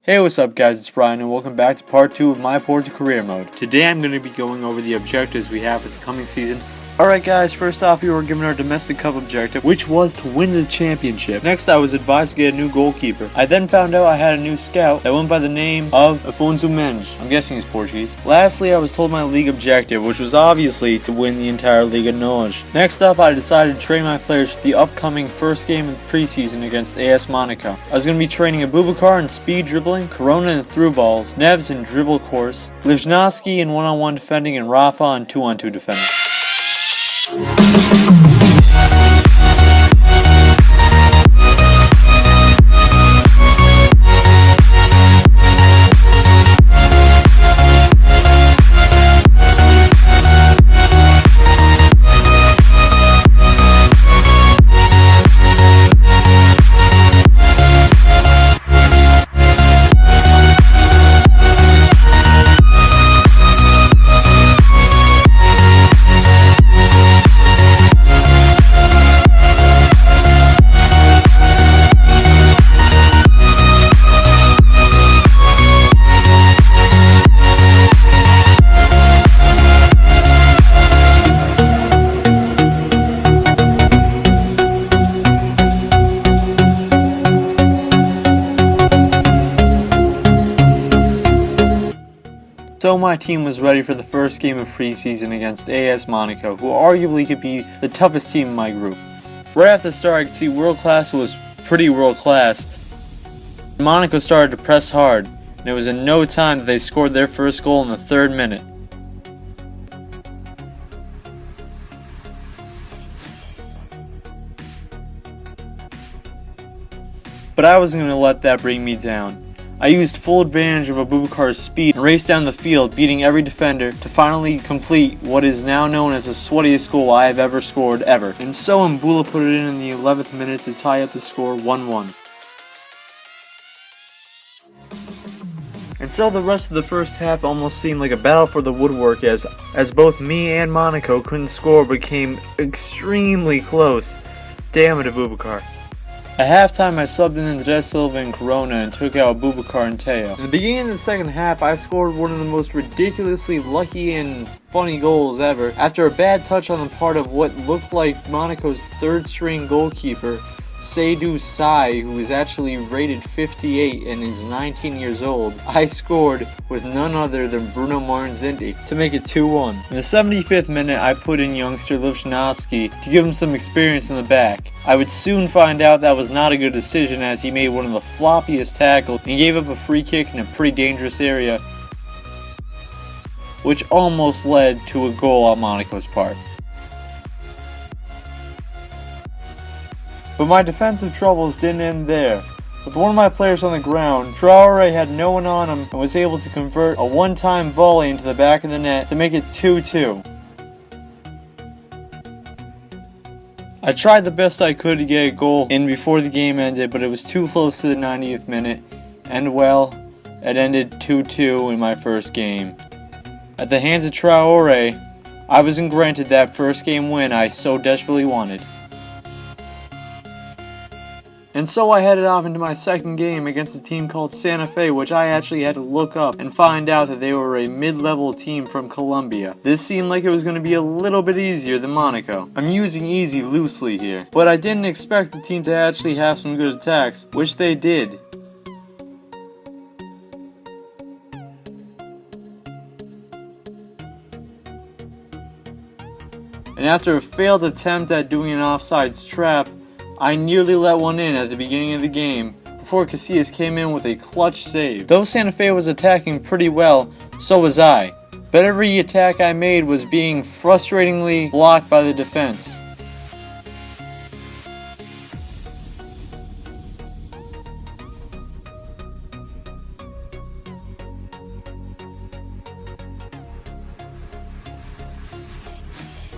Hey, what's up guys, it's Brian and welcome back to part 2 of my Porto career mode. Today I'm going to be going over the objectives we have for the coming season. Alright guys, first off we were given our domestic cup objective, which was to win the championship. Next I was advised to get a new goalkeeper. I then found out I had a new scout that went by the name of Afonso Mendes. I'm guessing he's Portuguese. Lastly, I was told my league objective, which was obviously to win the entire Liga NOS. Next up, I decided to train my players for the upcoming first game of the preseason against AS Monaco. I was going to be training Abubakar in speed dribbling, Corona in through balls, Neves in dribble course, Livnowski in one-on-one defending, and Rafa in two-on-two defending. So my team was ready for the first game of preseason against AS Monaco, who arguably could be the toughest team in my group. Right at the start I could see world class was pretty world class. Monaco started to press hard, and it was in no time that they scored their first goal in the 3rd minute. But I wasn't going to let that bring me down. I used full advantage of Abubakar's speed and raced down the field, beating every defender to finally complete what is now known as the sweatiest goal I have ever scored ever. And so Mbula put it in the 11th minute to tie up the score 1-1. And so the rest of the first half almost seemed like a battle for the woodwork as both me and Monaco couldn't score but came extremely close. Damn it, Abubakar. At halftime, I subbed in Andrés Silva and Corona and took out Abubakar and Teo. In the beginning of the second half, I scored one of the most ridiculously lucky and funny goals ever. After a bad touch on the part of what looked like Monaco's 3rd string goalkeeper, Seydou Sai, who is actually rated 58 and is 19 years old, I scored with none other than Bruno Marzindi to make it 2-1. In the 75th minute, I put in youngster Livnowski to give him some experience in the back. I would soon find out that was not a good decision as he made one of the floppiest tackles and gave up a free kick in a pretty dangerous area, which almost led to a goal on Monaco's part. But my defensive troubles didn't end there. With one of my players on the ground, Traore had no one on him and was able to convert a one-time volley into the back of the net to make it 2-2. I tried the best I could to get a goal in before the game ended, but it was too close to the 90th minute, and well, it ended 2-2 in my first game. At the hands of Traore, I wasn't granted that first game win I so desperately wanted. And so I headed off into my second game against a team called Santa Fe, which I actually had to look up and find out that they were a mid-level team from Colombia. This seemed like it was going to be a little bit easier than Monaco. I'm using easy loosely here, but I didn't expect the team to actually have some good attacks, which they did. And after a failed attempt at doing an offsides trap, I nearly let one in at the beginning of the game before Casillas came in with a clutch save. Though Santa Fe was attacking pretty well, so was I. But every attack I made was being frustratingly blocked by the defense.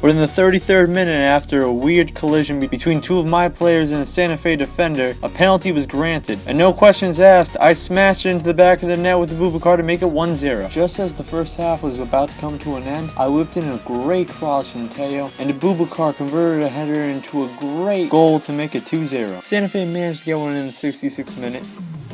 But in the 33rd minute, after a weird collision between two of my players and a Santa Fe defender, a penalty was granted, and no questions asked, I smashed it into the back of the net with Abubakar to make it 1-0. Just as the first half was about to come to an end, I whipped in a great cross from Teo, and Abubakar converted a header into a great goal to make it 2-0. Santa Fe managed to get one in the 66th minute,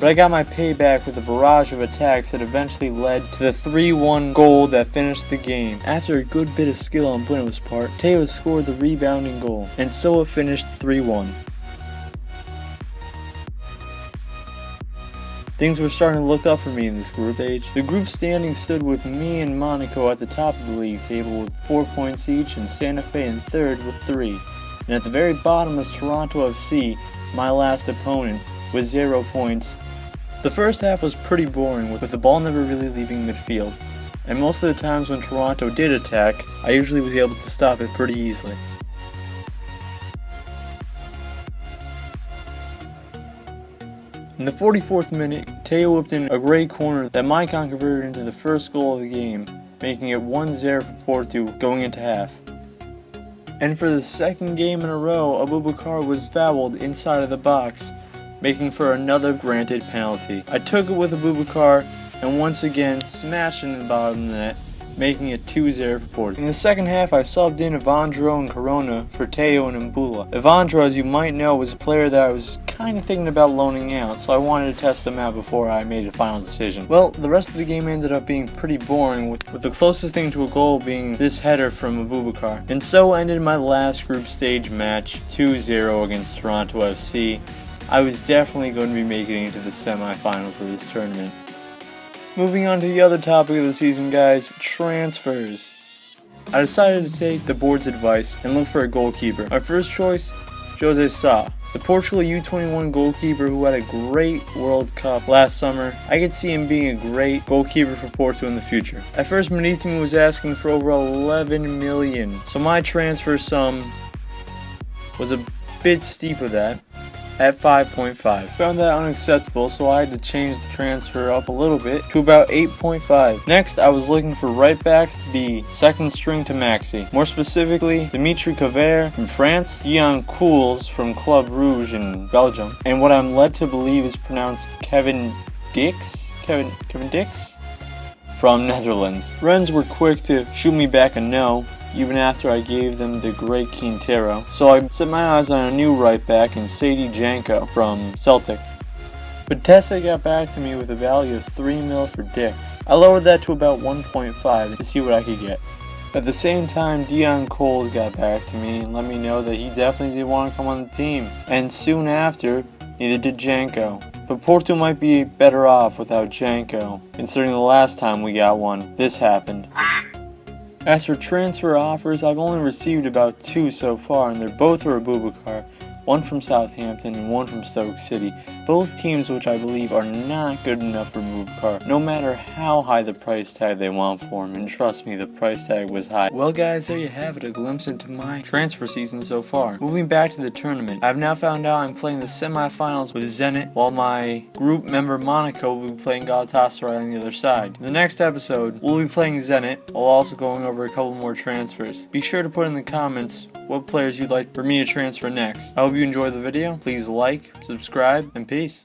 but but I got my payback with a barrage of attacks that eventually led to the 3-1 goal that finished the game. After a good bit of skill on Bueno's part, Teo scored the rebounding goal, and so it finished 3-1. Things were starting to look up for me in this group stage. The group standing stood with me and Monaco at the top of the league table with 4 points each, and Santa Fe in third with 3. And at the very bottom was Toronto FC, my last opponent, with 0 points. The first half was pretty boring, with the ball never really leaving midfield, and most of the times when Toronto did attack, I usually was able to stop it pretty easily. In the 44th minute, Teo whipped in a great corner that Maicon converted into the first goal of the game, making it 1-0 for Porto going into half. And for the second game in a row, Abubakar was fouled inside of the box, making for another granted penalty. I took it with Abubakar and once again smashed it in the bottom of the net, making it 2-0 for Porto. In the second half, I subbed in Evandro and Corona for Teo and Mbula. Evandro, as you might know, was a player that I was kind of thinking about loaning out, so I wanted to test him out before I made a final decision. Well, the rest of the game ended up being pretty boring, with the closest thing to a goal being this header from Abubakar. And so ended my last group stage match, 2-0 against Toronto FC. I was definitely going to be making it into the semifinals of this tournament. Moving on to the other topic of the season, guys, transfers. I decided to take the board's advice and look for a goalkeeper. My first choice, Jose Sa, the Portugal U21 goalkeeper who had a great World Cup last summer. I could see him being a great goalkeeper for Porto in the future. At first, Maritimo was asking for over 11 million, so my transfer sum was a bit steep with that, at 5.5. Found that unacceptable, so I had to change the transfer up a little bit to about 8.5. Next, I was looking for right backs to be second string to Maxi. More specifically, Dimitri Caver from France, Ian Cools from Club Rouge in Belgium, and what I'm led to believe is pronounced Kevin Dix from Netherlands. Rennes were quick to shoot me back a no, even after I gave them the great Quintero, so I set my eyes on a new right back in Sadie Janko from Celtic. But Tessa got back to me with a value of 3 mil for Dix. I lowered that to about 1.5 to see what I could get. At the same time, Dion Coles got back to me and let me know that he definitely did want to come on the team, and soon after, neither did Janko. But Porto might be better off without Janko, considering the last time we got one, this happened. As for transfer offers, I've only received about 2 so far, and they're both for Abubakar, one from Southampton and one from Stoke City, both teams which I believe are not good enough for Abubakar, no matter how high the price tag they want for him, and trust me, the price tag was high. Well guys, there you have it, a glimpse into my transfer season so far. Moving back to the tournament, I've now found out I'm playing the semi-finals with Zenit, while my group member Monaco will be playing Galatasaray on the other side. In the next episode, we'll be playing Zenit, while also going over a couple more transfers. Be sure to put in the comments what players you'd like for me to transfer next. I hope you enjoyed the video. Please like, subscribe, and peace.